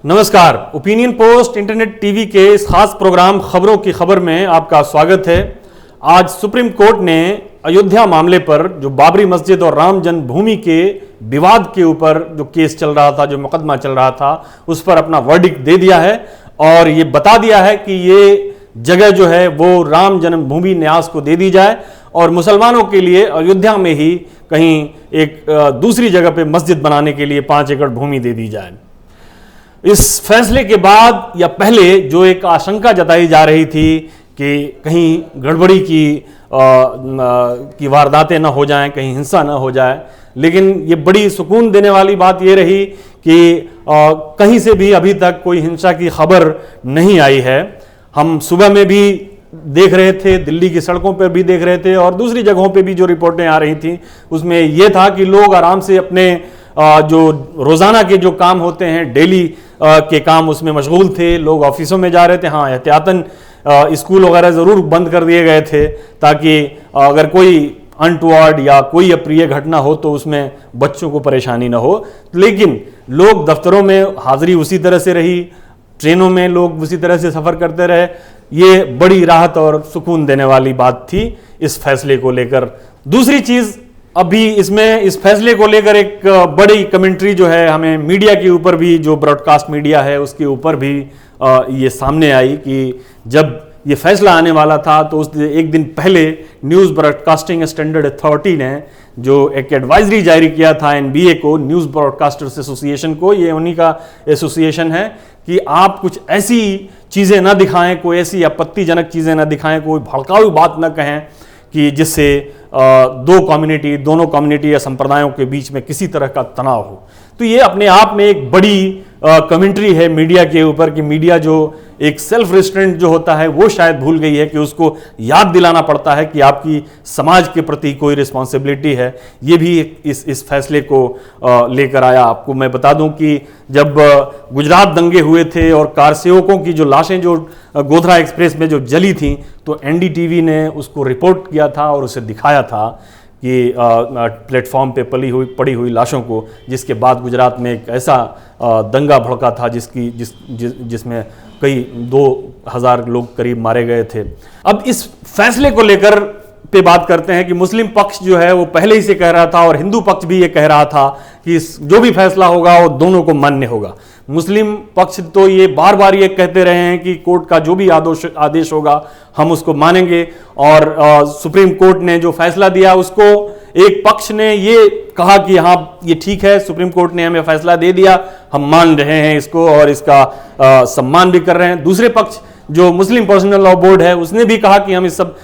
नमस्कार, opinion post internet TV के इस खास प्रोग्राम खबरों की खबर में आपका स्वागत है। आज सुप्रीम कोर्ट ने अयोध्या मामले पर जो बाबरी मस्जिद और राम जन्मभूमि के विवाद के ऊपर जो केस चल रहा था, जो मुकदमा चल रहा था, उस पर अपना वर्डिक्ट दे दिया है और ये बता दिया है कि ये जगह जो है वो राम जन्मभूमि न्यास को दे दी जाए और मुसलमानों के लिए अयोध्या में ही कहीं एक दूसरी जगह पे मस्जिद बनाने के लिए 5 एकड़ भूमि दे दी जाए। इस फैसले के बाद या पहले जो एक आशंका जताई जा रही थी कि कहीं गड़बड़ी की वारदातें ना हो जाएं, कहीं हिंसा ना हो जाए, लेकिन ये बड़ी सुकून देने वाली बात ये रही कि कहीं से भी अभी तक कोई हिंसा की खबर नहीं आई है। हम सुबह में भी देख रहे थे, दिल्ली की सड़कों पर भी देख रहे थे और दूसरी जगहों पे भी जो रिपोर्टें आ रही थी उसमें यह था कि लोग आराम से अपने जो रोज़ाना के जो काम होते हैं, डेली के काम, उसमें मशगूल थे। लोग ऑफिसों में जा रहे थे। हाँ, एहतियातन स्कूल वगैरह ज़रूर बंद कर दिए गए थे ताकि अगर कोई अनटुवर्ड या कोई अप्रिय घटना हो तो उसमें बच्चों को परेशानी ना हो। लेकिन लोग दफ्तरों में हाजिरी उसी तरह से रही, ट्रेनों में लोग उसी तरह से सफ़र करते रहे। ये बड़ी राहत और सुकून देने वाली बात थी इस फैसले को लेकर। दूसरी चीज़, अभी इसमें इस फैसले को लेकर एक बड़ी कमेंट्री जो है हमें मीडिया के ऊपर भी, जो ब्रॉडकास्ट मीडिया है उसके ऊपर भी ये सामने आई कि जब ये फैसला आने वाला था तो उस एक दिन पहले न्यूज़ ब्रॉडकास्टिंग स्टैंडर्ड अथॉरिटी ने जो एक एडवाइजरी जारी किया था एनबीए को, न्यूज़ ब्रॉडकास्टर्स एसोसिएशन को, ये उन्हीं का एसोसिएशन है, कि आप कुछ ऐसी चीज़ें ना दिखाएं, कोई ऐसी आपत्तिजनक चीज़ें ना दिखाएं, कोई भड़काऊ बात ना कहें कि जिससे दोनों कम्युनिटी या संप्रदायों के बीच में किसी तरह का तनाव हो। तो ये अपने आप में एक बड़ी कमेंट्री है मीडिया के ऊपर कि मीडिया जो एक सेल्फ रिस्ट्रेंट जो होता है वो शायद भूल गई है कि उसको याद दिलाना पड़ता है कि आपकी समाज के प्रति कोई रिस्पॉन्सिबिलिटी है। ये भी इस फैसले को लेकर आया। आपको मैं बता दूं कि जब गुजरात दंगे हुए थे और कार सेवकों की जो लाशें जो गोधरा एक्सप्रेस में जो जली थी, तो एनडीटीवी ने उसको रिपोर्ट किया था और उसे दिखाया था कि प्लेटफॉर्म पे पड़ी हुई लाशों को, जिसके बाद गुजरात में एक ऐसा दंगा भड़का था जिसमें कई 2000 लोग करीब मारे गए थे। अब इस फैसले को लेकर पे बात करते हैं कि मुस्लिम पक्ष जो है वो पहले ही से कह रहा था और हिंदू पक्ष भी ये कह रहा था कि जो भी फैसला होगा वो दोनों को मान्य होगा। मुस्लिम पक्ष तो ये बार बार ये कहते रहे हैं कि कोर्ट का जो भी आदेश होगा हम उसको मानेंगे और सुप्रीम कोर्ट ने जो फैसला दिया उसको एक पक्ष ने ये कहा कि हाँ ये ठीक है, सुप्रीम कोर्ट ने हमें फैसला दे दिया, हम मान रहे हैं इसको और इसका सम्मान भी कर रहे हैं। दूसरे पक्ष जो मुस्लिम पर्सनल लॉ बोर्ड है उसने भी कहा कि हम इस सब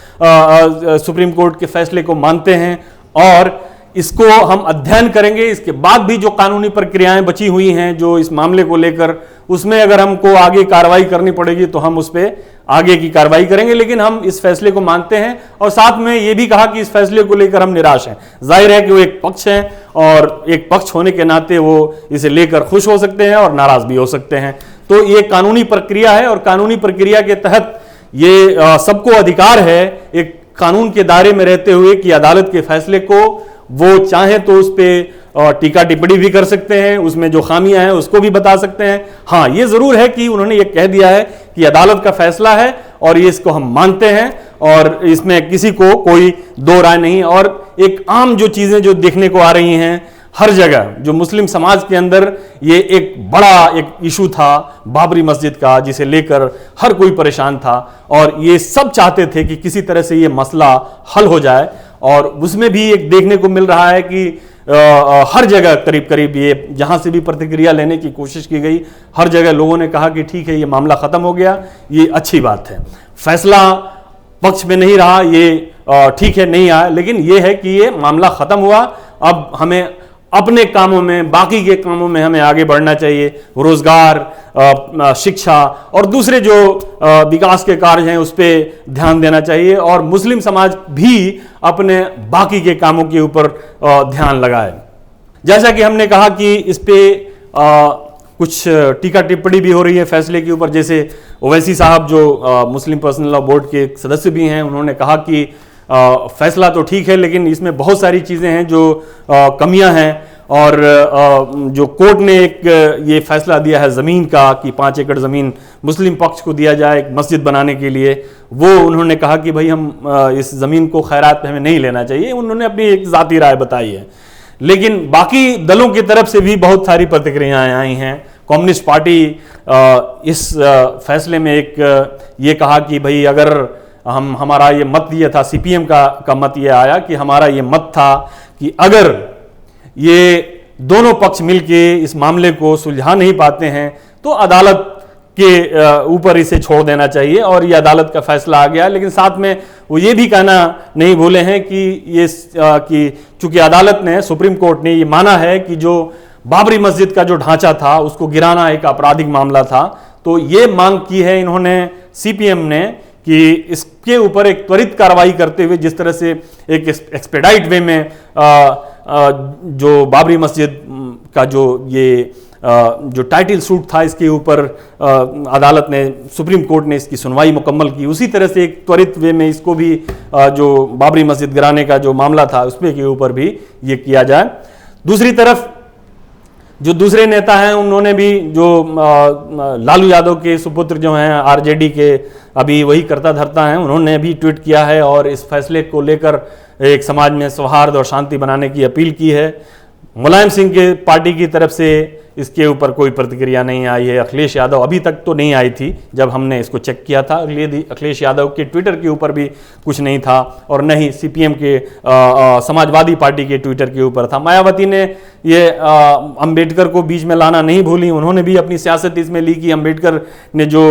सुप्रीम कोर्ट के फैसले को मानते हैं और इसको हम अध्ययन करेंगे। इसके बाद भी जो कानूनी प्रक्रियाएं बची हुई हैं जो इस मामले को लेकर, उसमें अगर हमको आगे कार्रवाई करनी पड़ेगी तो हम उस पर आगे की कार्रवाई करेंगे, लेकिन हम इस फैसले को मानते हैं। और साथ में ये भी कहा कि इस फैसले को लेकर हम निराश हैं। जाहिर है कि वो एक पक्ष है और एक पक्ष होने के नाते वो इसे लेकर खुश हो सकते हैं और नाराज भी हो सकते हैं। तो ये कानूनी प्रक्रिया है और कानूनी प्रक्रिया के तहत ये सबको अधिकार है एक कानून के दायरे में रहते हुए कि अदालत के फैसले को वो चाहे तो उस पर टीका टिप्पणी भी कर सकते हैं, उसमें जो खामियां हैं उसको भी बता सकते हैं। हाँ, ये जरूर है कि उन्होंने ये कह दिया है कि अदालत का फैसला है और ये इसको हम मानते हैं और इसमें किसी को कोई दो राय नहीं। और एक आम जो चीजें जो देखने को आ रही हैं हर जगह, जो मुस्लिम समाज के अंदर ये एक बड़ा एक इशू था बाबरी मस्जिद का, जिसे लेकर हर कोई परेशान था और ये सब चाहते थे कि किसी तरह से ये मसला हल हो जाए। और उसमें भी एक देखने को मिल रहा है कि हर जगह करीब करीब ये जहां से भी प्रतिक्रिया लेने की कोशिश की गई, हर जगह लोगों ने कहा कि ठीक है, ये मामला खत्म हो गया, ये अच्छी बात है। फैसला पक्ष में नहीं रहा, ये ठीक है, नहीं आया, लेकिन ये है कि ये मामला खत्म हुआ। अब हमें अपने कामों में, बाकी के कामों में हमें आगे बढ़ना चाहिए। रोजगार, शिक्षा और दूसरे जो विकास के कार्य हैं उस पर ध्यान देना चाहिए और मुस्लिम समाज भी अपने बाकी के कामों के ऊपर ध्यान लगाए। जैसा कि हमने कहा कि इस पे कुछ टीका टिप्पणी भी हो रही है फैसले के ऊपर। जैसे ओवैसी साहब जो मुस्लिम पर्सनल लॉ बोर्ड के सदस्य भी हैं, उन्होंने कहा कि फैसला तो ठीक है लेकिन इसमें बहुत सारी चीज़ें हैं जो कमियां हैं और जो कोर्ट ने एक ये फैसला दिया है ज़मीन का कि 5 एकड़ ज़मीन मुस्लिम पक्ष को दिया जाए एक मस्जिद बनाने के लिए, वो उन्होंने कहा कि भाई हम इस ज़मीन को खैरात में हमें नहीं लेना चाहिए। उन्होंने अपनी एक ज़ाती राय बताई है। लेकिन बाकी दलों की तरफ से भी बहुत सारी प्रतिक्रियाएं आई हैं। कम्युनिस्ट पार्टी इस फैसले में एक ये कहा कि भाई अगर हमारा ये मत ये था, सीपीएम का मत ये आया कि हमारा ये मत था कि अगर ये दोनों पक्ष मिलके इस मामले को सुलझा नहीं पाते हैं तो अदालत के ऊपर इसे छोड़ देना चाहिए, और ये अदालत का फैसला आ गया। लेकिन साथ में वो ये भी कहना नहीं भूले हैं कि ये कि चूंकि अदालत ने, सुप्रीम कोर्ट ने ये माना है कि जो बाबरी मस्जिद का जो ढांचा था उसको गिराना एक आपराधिक मामला था, तो ये मांग की है इन्होंने, सीपीएम ने, कि इसके ऊपर एक त्वरित कार्रवाई करते हुए जिस तरह से एक एक्सपेडाइट वे में जो बाबरी मस्जिद का जो टाइटल सूट था इसके ऊपर अदालत ने, सुप्रीम कोर्ट ने इसकी सुनवाई मुकम्मल की, उसी तरह से एक त्वरित वे में इसको भी जो बाबरी मस्जिद गिराने का जो मामला था उसके के ऊपर भी ये किया जाए। दूसरी तरफ जो दूसरे नेता हैं उन्होंने भी, जो लालू यादव के सुपुत्र जो हैं आरजेडी के अभी वही करता धरता हैं, उन्होंने भी ट्वीट किया है और इस फैसले को लेकर एक समाज में सौहार्द और शांति बनाने की अपील की है। मुलायम सिंह के पार्टी की तरफ से इसके ऊपर कोई प्रतिक्रिया नहीं आई है। अखिलेश यादव अभी तक तो नहीं आई थी, जब हमने इसको चेक किया था अखिलेश यादव के ट्विटर के ऊपर भी कुछ नहीं था, और न ही सीपीएम के समाजवादी पार्टी के ट्विटर के ऊपर था। मायावती ने ये अंबेडकर को बीच में लाना नहीं भूली, उन्होंने भी अपनी सियासत इसमें ली कि अंबेडकर ने जो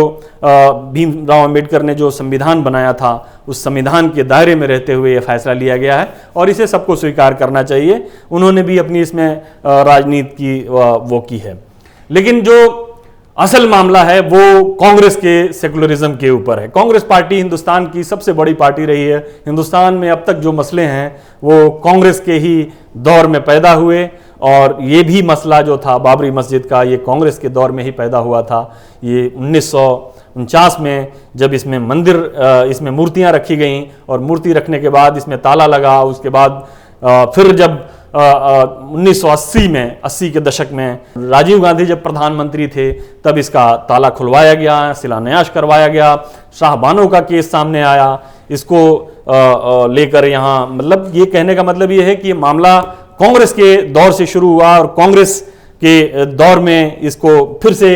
भीमराव अंबेडकर ने जो संविधान बनाया था उस संविधान के दायरे में रहते हुए यह फैसला लिया गया है और इसे सबको स्वीकार करना चाहिए। उन्होंने भी अपनी इसमें राजनीति की वो की है। लेकिन जो असल मामला है वो कांग्रेस के सेकुलरिज्म के ऊपर है। कांग्रेस पार्टी हिंदुस्तान की सबसे बड़ी पार्टी रही है। हिंदुस्तान में अब तक जो मसले हैं वो कांग्रेस के ही दौर में पैदा हुए, और ये भी मसला जो था बाबरी मस्जिद का, ये कांग्रेस के दौर में ही पैदा हुआ था। ये 1949 में जब इसमें मंदिर, इसमें मूर्तियां रखी गईं और मूर्ति रखने के बाद इसमें ताला लगा, उसके बाद फिर जब 1980 में, 80 के दशक में राजीव गांधी जब प्रधानमंत्री थे तब इसका ताला खुलवाया गया, शिलान्यास करवाया गया, शाहबानो का केस सामने आया। इसको लेकर यहाँ, मतलब ये कहने का मतलब ये है कि ये मामला कांग्रेस के दौर से शुरू हुआ और कांग्रेस के दौर में इसको फिर से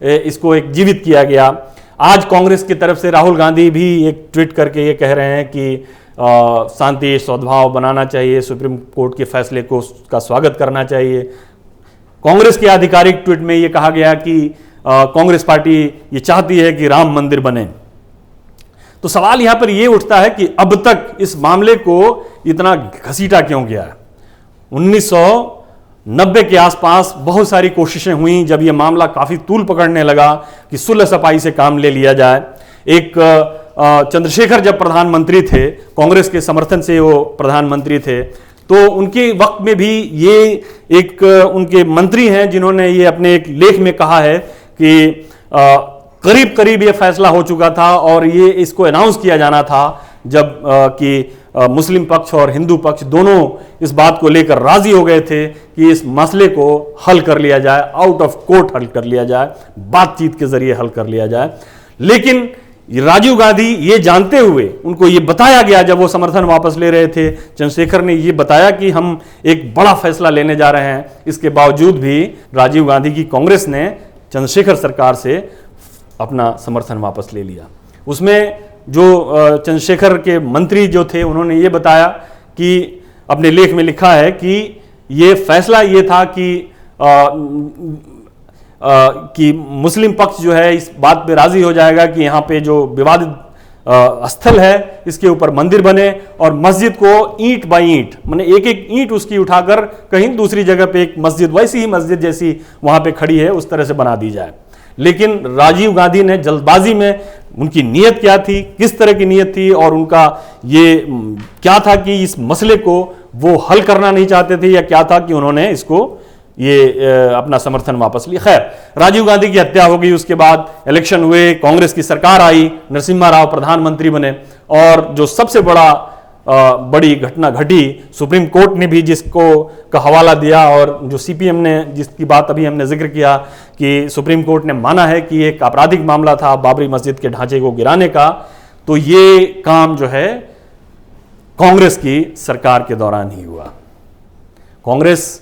इसको एक जीवित किया गया। आज कांग्रेस की तरफ से राहुल गांधी भी एक ट्वीट करके ये कह रहे हैं कि शांति सद्भाव बनाना चाहिए, सुप्रीम कोर्ट के फैसले को का स्वागत करना चाहिए। कांग्रेस के आधिकारिक ट्वीट में ये कहा गया कि कांग्रेस पार्टी ये चाहती है कि राम मंदिर बने। तो सवाल यहां पर ये उठता है कि अब तक इस मामले को इतना घसीटा क्यों गया है। 1990 के आसपास बहुत सारी कोशिशें हुई, जब यह मामला काफी तूल पकड़ने लगा कि सुलह सफाई से काम ले लिया जाए। एक चंद्रशेखर जब प्रधानमंत्री थे, कांग्रेस के समर्थन से वो प्रधानमंत्री थे, तो उनके वक्त में भी ये एक उनके मंत्री हैं जिन्होंने ये अपने एक लेख में कहा है कि करीब करीब ये फैसला हो चुका था और ये इसको अनाउंस किया जाना था जब कि मुस्लिम पक्ष और हिंदू पक्ष दोनों इस बात को लेकर राजी हो गए थे कि इस मसले को हल कर लिया जाए, आउट ऑफ कोर्ट हल कर लिया जाए, बातचीत के जरिए हल कर लिया जाए। लेकिन राजीव गांधी ये जानते हुए, उनको ये बताया गया जब वो समर्थन वापस ले रहे थे, चंद्रशेखर ने ये बताया कि हम एक बड़ा फैसला लेने जा रहे हैं, इसके बावजूद भी राजीव गांधी की कांग्रेस ने चंद्रशेखर सरकार से अपना समर्थन वापस ले लिया। उसमें जो चंद्रशेखर के मंत्री जो थे उन्होंने ये बताया कि अपने लेख में लिखा है कि ये फैसला ये था कि मुस्लिम पक्ष जो है इस बात पे राजी हो जाएगा कि यहाँ पे जो विवादित स्थल है इसके ऊपर मंदिर बने और मस्जिद को ईंट बाई ईंट, माने एक एक ईंट उसकी उठाकर कहीं दूसरी जगह पे एक मस्जिद, वैसी ही मस्जिद जैसी वहां पे खड़ी है उस तरह से बना दी जाए। लेकिन राजीव गांधी ने जल्दबाजी में, उनकी नीयत क्या थी, किस तरह की नीयत थी और उनका ये क्या था कि इस मसले को वो हल करना नहीं चाहते थे या क्या था कि उन्होंने इसको ये अपना समर्थन वापस लिया। खैर, राजीव गांधी की हत्या हो गई, उसके बाद इलेक्शन हुए, कांग्रेस की सरकार आई, नरसिम्हा राव प्रधानमंत्री बने और जो सबसे बड़ा बड़ी घटना घटी। सुप्रीम कोर्ट ने भी जिसको का हवाला दिया और जो सीपीएम ने जिसकी बात अभी हमने जिक्र किया कि सुप्रीम कोर्ट ने माना है कि एक आपराधिक मामला था बाबरी मस्जिद के ढांचे को गिराने का, तो ये काम जो है कांग्रेस की सरकार के दौरान ही हुआ। कांग्रेस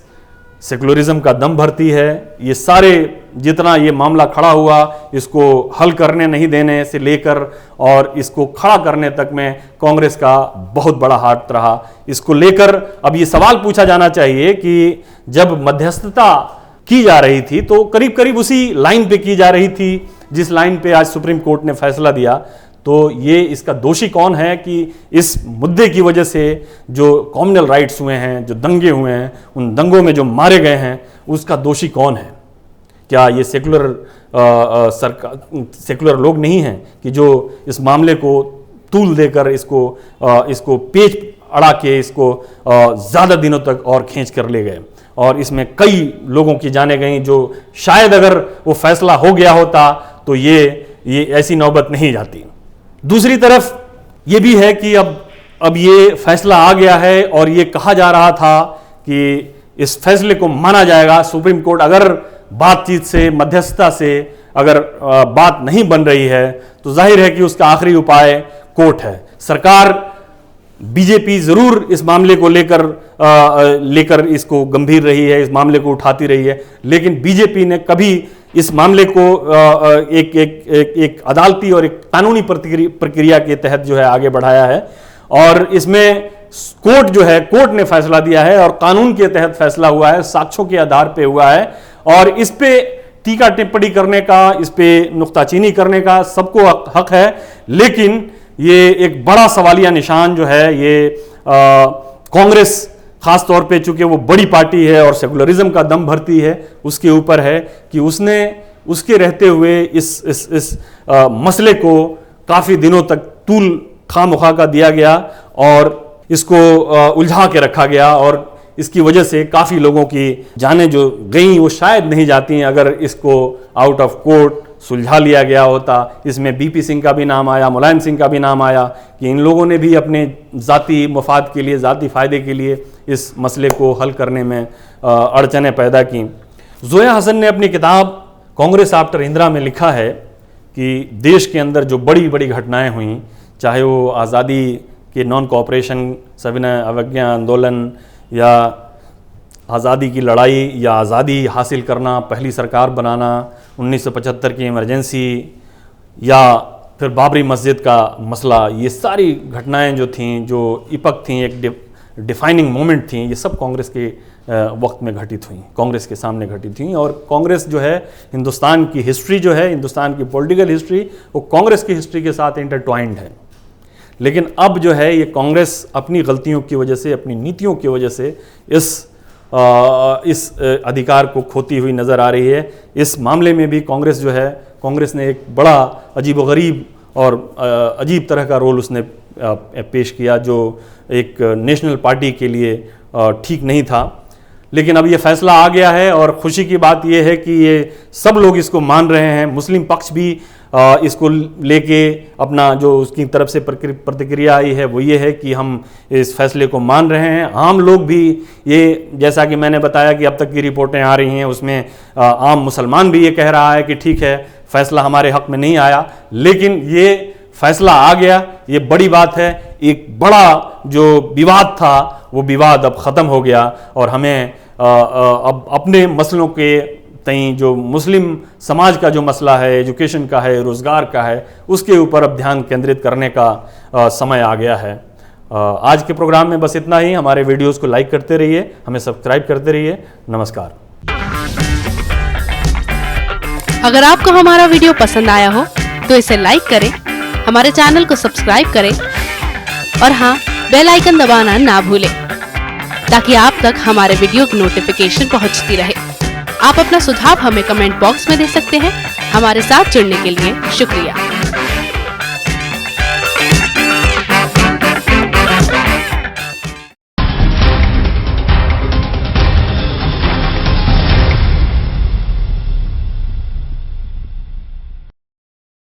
सेकुलरिज्म का दम भरती है। ये सारे जितना ये मामला खड़ा हुआ, इसको हल करने नहीं देने से लेकर और इसको खड़ा करने तक में कांग्रेस का बहुत बड़ा हाथ रहा। इसको लेकर अब ये सवाल पूछा जाना चाहिए कि जब मध्यस्थता की जा रही थी तो करीब करीब उसी लाइन पे की जा रही थी जिस लाइन पे आज सुप्रीम कोर्ट ने फैसला दिया, तो ये इसका दोषी कौन है कि इस मुद्दे की वजह से जो कॉम्युनल राइट्स हुए हैं, जो दंगे हुए हैं, उन दंगों में जो मारे गए हैं, उसका दोषी कौन है? क्या ये सेकुलर लोग नहीं हैं कि जो इस मामले को तूल देकर इसको पेच अड़ा के इसको ज़्यादा दिनों तक और खींच कर ले गए और इसमें कई लोगों की जाने गई, जो शायद अगर वो फैसला हो गया होता तो ये ऐसी नौबत नहीं जाती। दूसरी तरफ ये भी है कि अब ये फैसला आ गया है और ये कहा जा रहा था कि इस फैसले को माना जाएगा। सुप्रीम कोर्ट अगर बातचीत से, मध्यस्थता से अगर बात नहीं बन रही है तो जाहिर है कि उसका आखिरी उपाय कोर्ट है। सरकार बीजेपी जरूर इस मामले को लेकर इसको गंभीर रही है, इस मामले को उठाती रही है, लेकिन बीजेपी ने कभी इस मामले को एक अदालती और एक कानूनी प्रक्रिया के तहत जो है आगे बढ़ाया है और इसमें कोर्ट ने फैसला दिया है और कानून के तहत फैसला हुआ है, साक्ष्यों के आधार पे हुआ है और इस पे टीका टिप्पणी करने का, इस पे नुक्ताचीनी करने का सबको हक है, लेकिन ये एक बड़ा सवालिया निशान जो है ये कांग्रेस खास तौर पे, चूंकि वो बड़ी पार्टी है और सेकुलरिज्म का दम भरती है, उसके ऊपर है कि उसने उसके रहते हुए इस मसले को काफी दिनों तक तूल खामखा का दिया गया और इसको उलझा के रखा गया और इसकी वजह से काफी लोगों की जानें जो गई वो शायद नहीं जाती अगर इसको आउट ऑफ कोर्ट सुलझा लिया गया होता। इसमें बीपी सिंह का भी नाम आया, मुलायम सिंह का भी नाम आया कि इन लोगों ने भी अपने ज़ाती मफाद के लिए, ज़ाती फ़ायदे के लिए इस मसले को हल करने में अड़चनें पैदा की। ज़ोया हसन ने अपनी किताब कांग्रेस आफ्टर इंदिरा में लिखा है कि देश के अंदर जो बड़ी बड़ी घटनाएं हुई, चाहे वो आज़ादी के नॉन कोऑपरेशन, सविनय अवज्ञा आंदोलन या आज़ादी की लड़ाई या आज़ादी हासिल करना, पहली सरकार बनाना, 1975 की इमरजेंसी या फिर बाबरी मस्जिद का मसला, ये सारी घटनाएं जो थीं, जो इपक थीं, एक डिफाइनिंग मोमेंट थीं, ये सब कांग्रेस के वक्त में घटित हुई, कांग्रेस के सामने घटित हुई। और कांग्रेस जो है, हिंदुस्तान की हिस्ट्री जो है, हिंदुस्तान की पॉलिटिकल हिस्ट्री, वो कांग्रेस की हिस्ट्री के साथ इंटरट्वाइंड है। लेकिन अब जो है ये कांग्रेस अपनी गलतियों की वजह से, अपनी नीतियों की वजह से इस अधिकार को खोती हुई नज़र आ रही है। इस मामले में भी कांग्रेस जो है, कांग्रेस ने एक बड़ा अजीबोगरीब और अजीब तरह का रोल उसने पेश किया जो एक नेशनल पार्टी के लिए ठीक नहीं था। लेकिन अब ये फैसला आ गया है और खुशी की बात ये है कि ये सब लोग इसको मान रहे हैं। मुस्लिम पक्ष भी इसको लेके अपना जो उसकी तरफ से प्रतिक्रिया आई है वो ये है कि हम इस फैसले को मान रहे हैं। आम लोग भी ये, जैसा कि मैंने बताया कि अब तक की रिपोर्टें आ रही हैं उसमें आम मुसलमान भी ये कह रहा है कि ठीक है, फैसला हमारे हक में नहीं आया, लेकिन ये फैसला आ गया, ये बड़ी बात है। एक बड़ा जो विवाद था वो विवाद अब ख़त्म हो गया और हमें अब अपने मसलों के तई, जो मुस्लिम समाज का जो मसला है, एजुकेशन का है, रोज़गार का है, उसके ऊपर अब ध्यान केंद्रित करने का समय आ गया है। आज के प्रोग्राम में बस इतना ही। हमारे वीडियोस को लाइक करते रहिए, हमें सब्सक्राइब करते रहिए। नमस्कार। अगर आपको हमारा वीडियो पसंद आया हो तो इसे लाइक करें, हमारे चैनल को सब्सक्राइब करें और हाँ, बेल आइकन दबाना ना भूलें ताकि आप तक हमारे वीडियो की नोटिफिकेशन पहुंचती रहे। आप अपना सुझाव हमें कमेंट बॉक्स में दे सकते हैं। हमारे साथ जुड़ने के लिए शुक्रिया।